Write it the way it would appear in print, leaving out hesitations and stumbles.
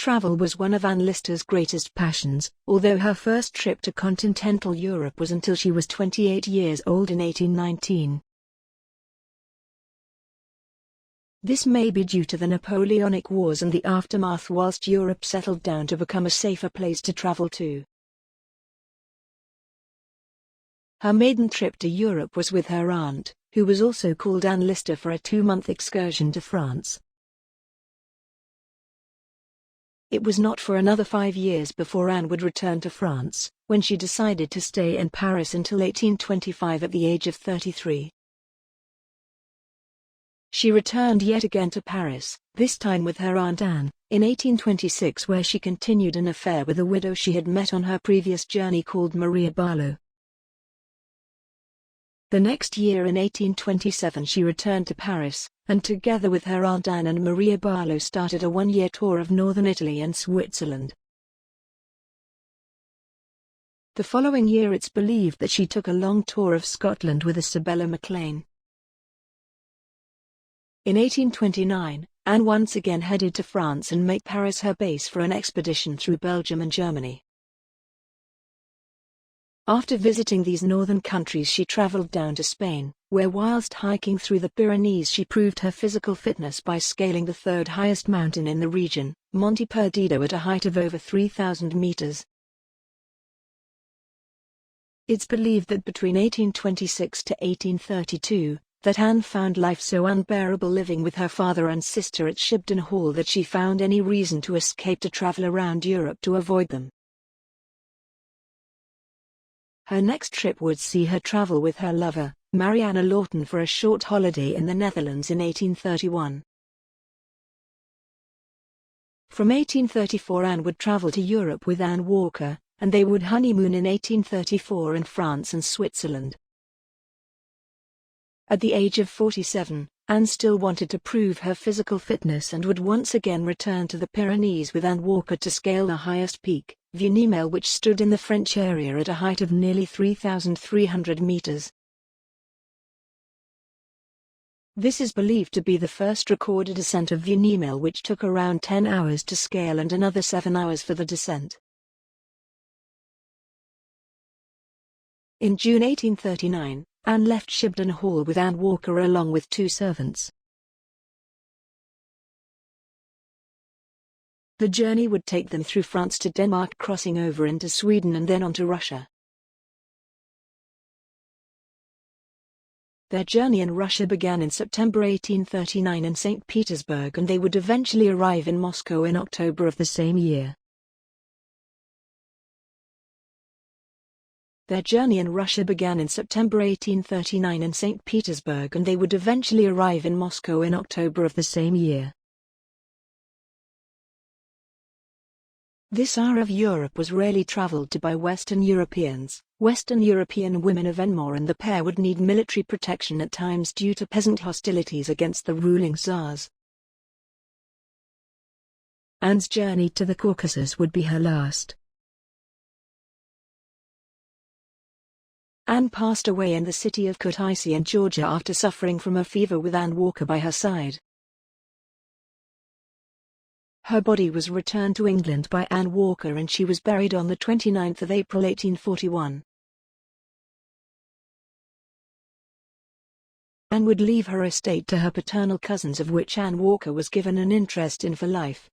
Travel was one of Anne Lister's greatest passions, although her first trip to continental Europe was until she was 28 years old in 1819. This may be due to the Napoleonic Wars and the aftermath whilst Europe settled down to become a safer place to travel to. Her maiden trip to Europe was with her aunt, who was also called Anne Lister, for a 2-month excursion to France. It was not for another 5 years before Anne would return to France, when she decided to stay in Paris until 1825 at the age of 33. She returned yet again to Paris, this time with her Aunt Anne, in 1826, where she continued an affair with a widow she had met on her previous journey called Maria Barlow. The next year in 1827 she returned to Paris, and together with her Aunt Anne and Maria Barlow started a 1-year tour of northern Italy and Switzerland. The following year it's believed that she took a long tour of Scotland with Isabella Maclean. In 1829, Anne once again headed to France and made Paris her base for an expedition through Belgium and Germany. After visiting these northern countries she travelled down to Spain, where whilst hiking through the Pyrenees she proved her physical fitness by scaling the third highest mountain in the region, Monte Perdido, at a height of over 3,000 meters. It's believed that between 1826 to 1832, that Anne found life so unbearable living with her father and sister at Shibden Hall that she found any reason to escape to travel around Europe to avoid them. Her next trip would see her travel with her lover, Marianne Lawton, for a short holiday in the Netherlands in 1831. From 1834 Anne would travel to Europe with Anne Walker, and they would honeymoon in 1834 in France and Switzerland. At the age of 47, Anne still wanted to prove her physical fitness and would once again return to the Pyrenees with Anne Walker to scale the highest peak, Vieux-Nimel, which stood in the French area at a height of nearly 3,300 meters. This is believed to be the first recorded ascent of Vieux-Nimel, which took around 10 hours to scale and another 7 hours for the descent. In June 1839, Anne left Shibden Hall with Anne Walker along with 2 servants. The journey would take them through France to Denmark, crossing over into Sweden and then on to Russia. Their journey in Russia began in September 1839 in St. Petersburg, and they would eventually arrive in Moscow in October of the same year. Their journey in Russia began in September 1839 in St. Petersburg, and they would eventually arrive in Moscow in October of the same year. This area of Europe was rarely travelled to by Western Europeans. Western European women of Enmore and the pair would need military protection at times due to peasant hostilities against the ruling Tsars. Anne's journey to the Caucasus would be her last. Anne passed away in the city of Kutaisi in Georgia after suffering from a fever with Anne Walker by her side. Her body was returned to England by Anne Walker and she was buried on the 29th of April 1841. Anne would leave her estate to her paternal cousins, of which Anne Walker was given an interest in for life.